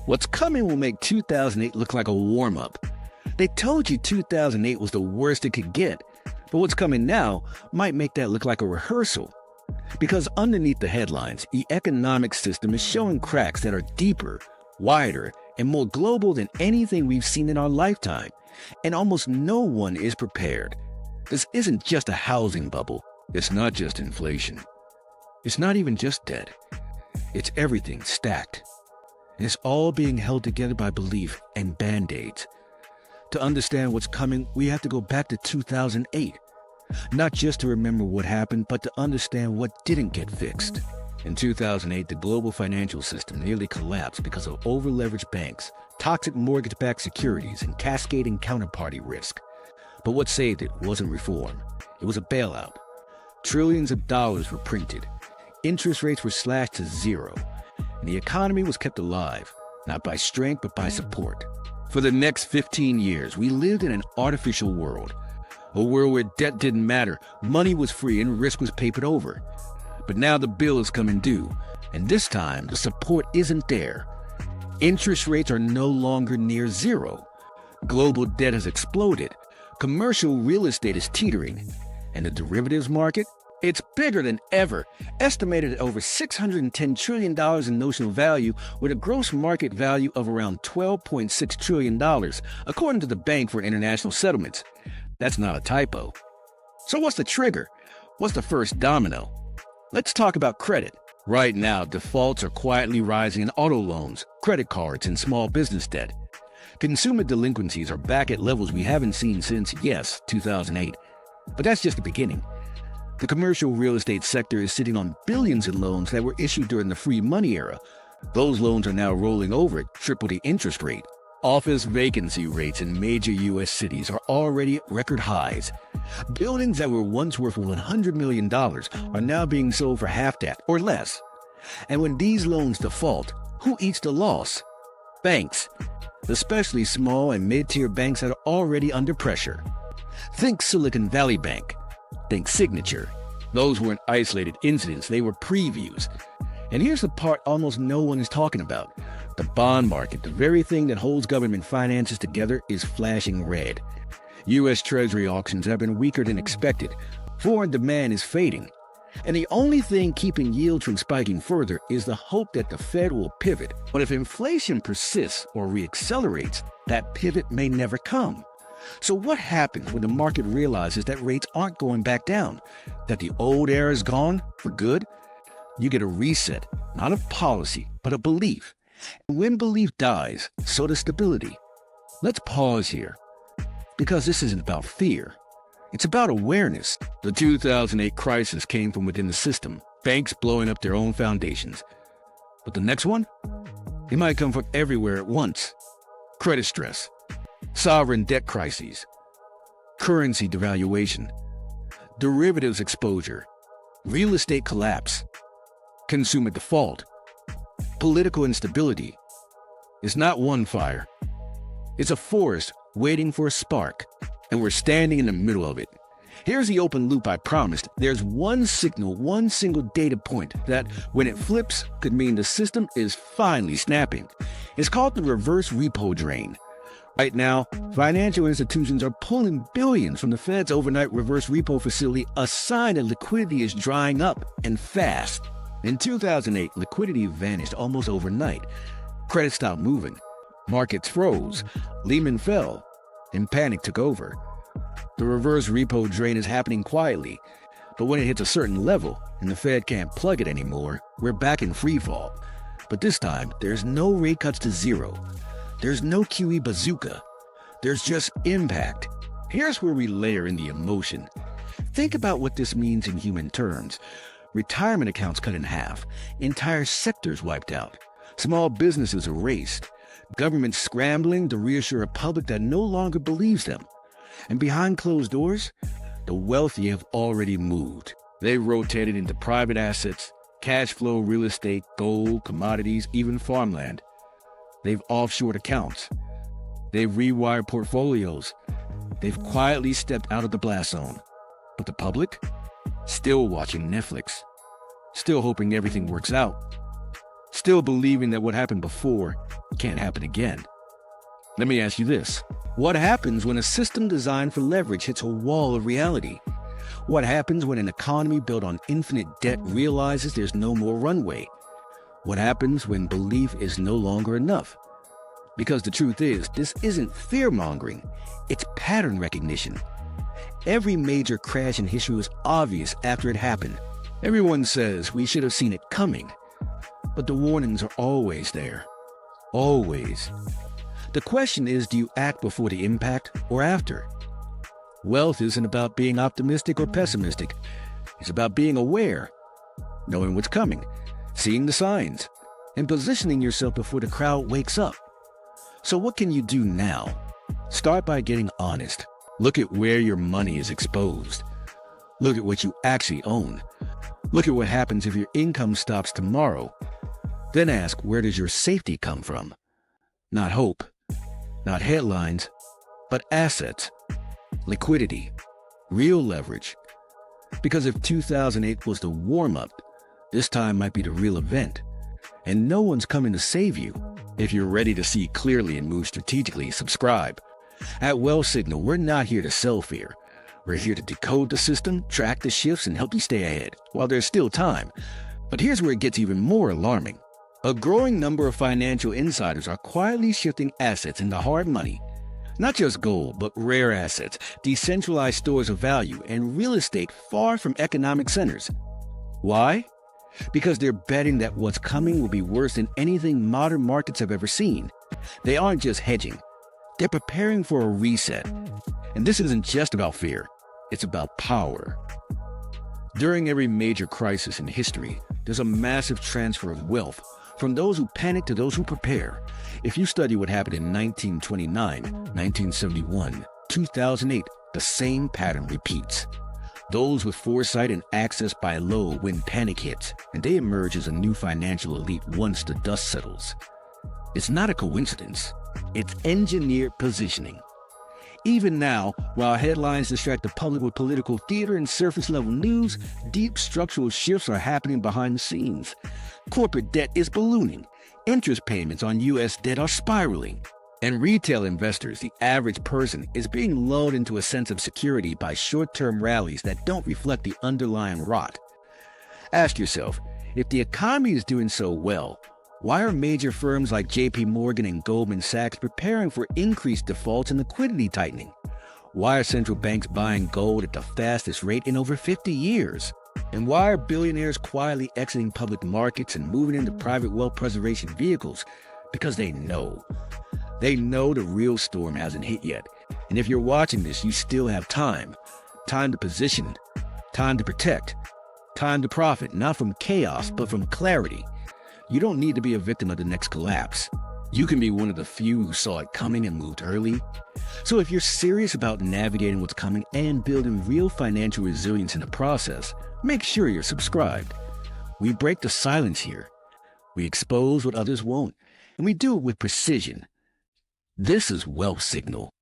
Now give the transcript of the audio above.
What's coming will make 2008 look like a warm-up. They told you 2008 was the worst it could get, but what's coming now might make that look like a rehearsal. Because underneath the headlines, the economic system is showing cracks that are deeper, wider, and more global than anything we've seen in our lifetime. And almost no one is prepared. This isn't just a housing bubble. It's not just inflation. It's not even just debt. It's everything stacked. And it's all being held together by belief and band-aids. To understand what's coming, we have to go back to 2008. Not just to remember what happened, but to understand what didn't get fixed. In 2008, the global financial system nearly collapsed because of over-leveraged banks, toxic mortgage-backed securities, and cascading counterparty risk. But what saved it wasn't reform. It was a bailout. Trillions of dollars were printed. Interest rates were slashed to zero. And the economy was kept alive, not by strength, but by support. For the next 15 years, we lived in an artificial world. A world where debt didn't matter, money was free, and risk was papered over. But now the bill is coming due, and this time the support isn't there. Interest rates are no longer near zero. Global debt has exploded. Commercial real estate is teetering. And the derivatives market? It's bigger than ever, estimated at over $610 trillion in notional value, with a gross market value of around $12.6 trillion, according to the Bank for International Settlements. That's not a typo. So what's the trigger? What's the first domino? Let's talk about credit. Right now, defaults are quietly rising in auto loans, credit cards, and small business debt. Consumer delinquencies are back at levels we haven't seen since, yes, 2008. But that's just the beginning. The commercial real estate sector is sitting on billions in loans that were issued during the free money era. Those loans are now rolling over at triple the interest rate. Office vacancy rates in major U.S. cities are already at record highs. Buildings that were once worth $100 million are now being sold for half that or less. And when these loans default, who eats the loss? Banks, especially small and mid-tier banks that are already under pressure. Think Silicon Valley Bank. Think Signature. Those weren't isolated incidents, they were previews. And here's the part almost no one is talking about. The bond market, the very thing that holds government finances together, is flashing red. U.S. Treasury auctions have been weaker than expected. Foreign demand is fading. And the only thing keeping yields from spiking further is the hope that the Fed will pivot. But if inflation persists or reaccelerates, that pivot may never come. So what happens when the market realizes that rates aren't going back down? That the old era is gone for good? You get a reset, not of policy, but a belief. And when belief dies, so does stability. Let's pause here, because this isn't about fear. It's about awareness. The 2008 crisis came from within the system, banks blowing up their own foundations. But the next one? It might come from everywhere at once. Credit stress, sovereign debt crises, currency devaluation, derivatives exposure, real estate collapse, consumer default, political instability. It's not one fire. It's a forest waiting for a spark, and we're standing in the middle of it. Here's the open loop I promised. There's one signal, one single data point that, when it flips, could mean the system is finally snapping. It's called the reverse repo drain. Right now, financial institutions are pulling billions from the Fed's overnight reverse repo facility, a sign that liquidity is drying up, and fast. In 2008, liquidity vanished almost overnight. Credit stopped moving. Markets froze. Lehman fell. And panic took over. The reverse repo drain is happening quietly. But when it hits a certain level, and the Fed can't plug it anymore, we're back in free fall. But this time, there's no rate cuts to zero. There's no QE bazooka. There's just impact. Here's where we layer in the emotion. Think about what this means in human terms. Retirement accounts cut in half. Entire sectors wiped out. Small businesses erased. Governments scrambling to reassure a public that no longer believes them. And behind closed doors, the wealthy have already moved. They rotated into private assets, cash flow real estate, gold, commodities, even farmland. They've offshored accounts. They've rewired portfolios. They've quietly stepped out of the blast zone. But the public? Still watching Netflix. Still hoping everything works out. Still believing that what happened before can't happen again. Let me ask you this. What happens when a system designed for leverage hits a wall of reality? What happens when an economy built on infinite debt realizes there's no more runway? What happens when belief is no longer enough? Because the truth is, this isn't fear-mongering, it's pattern recognition. Every major crash in history was obvious after it happened. Everyone says we should have seen it coming, but the warnings are always there. Always. The question is, do you act before the impact or after? Wealth isn't about being optimistic or pessimistic. It's about being aware, knowing what's coming, seeing the signs, and positioning yourself before the crowd wakes up. So what can you do now? Start by getting honest. Look at where your money is exposed. Look at what you actually own. Look at what happens if your income stops tomorrow. Then ask, where does your safety come from? Not hope, not headlines, but assets, liquidity, real leverage. Because if 2008 was the warm-up, this time might be the real event. And no one's coming to save you. If you're ready to see clearly and move strategically, subscribe. At Wealth Signal, we're not here to sell fear. We're here to decode the system, track the shifts, and help you stay ahead while there's still time. But here's where it gets even more alarming. A growing number of financial insiders are quietly shifting assets into hard money. Not just gold, but rare assets, decentralized stores of value, and real estate far from economic centers. Why? Because they're betting that what's coming will be worse than anything modern markets have ever seen. They aren't just hedging. They're preparing for a reset. And this isn't just about fear. It's about power. During every major crisis in history, there's a massive transfer of wealth from those who panic to those who prepare. If you study what happened in 1929, 1971, 2008, the same pattern repeats. Those with foresight and access buy low when panic hits, and they emerge as a new financial elite once the dust settles. It's not a coincidence. It's engineered positioning. Even now, while headlines distract the public with political theater and surface-level news, deep structural shifts are happening behind the scenes. Corporate debt is ballooning. Interest payments on U.S. debt are spiraling. And retail investors, the average person, is being lulled into a sense of security by short-term rallies that don't reflect the underlying rot. Ask yourself, if the economy is doing so well, why are major firms like J.P. Morgan and Goldman Sachs preparing for increased defaults and liquidity tightening? Why are central banks buying gold at the fastest rate in over 50 years? And why are billionaires quietly exiting public markets and moving into private wealth preservation vehicles? Because they know. They know the real storm hasn't hit yet. And if you're watching this, you still have time. Time to position. Time to protect. Time to profit, not from chaos, but from clarity. You don't need to be a victim of the next collapse. You can be one of the few who saw it coming and moved early. So if you're serious about navigating what's coming and building real financial resilience in the process, make sure you're subscribed. We break the silence here. We expose what others won't, and we do it with precision. This is Wealth Signal.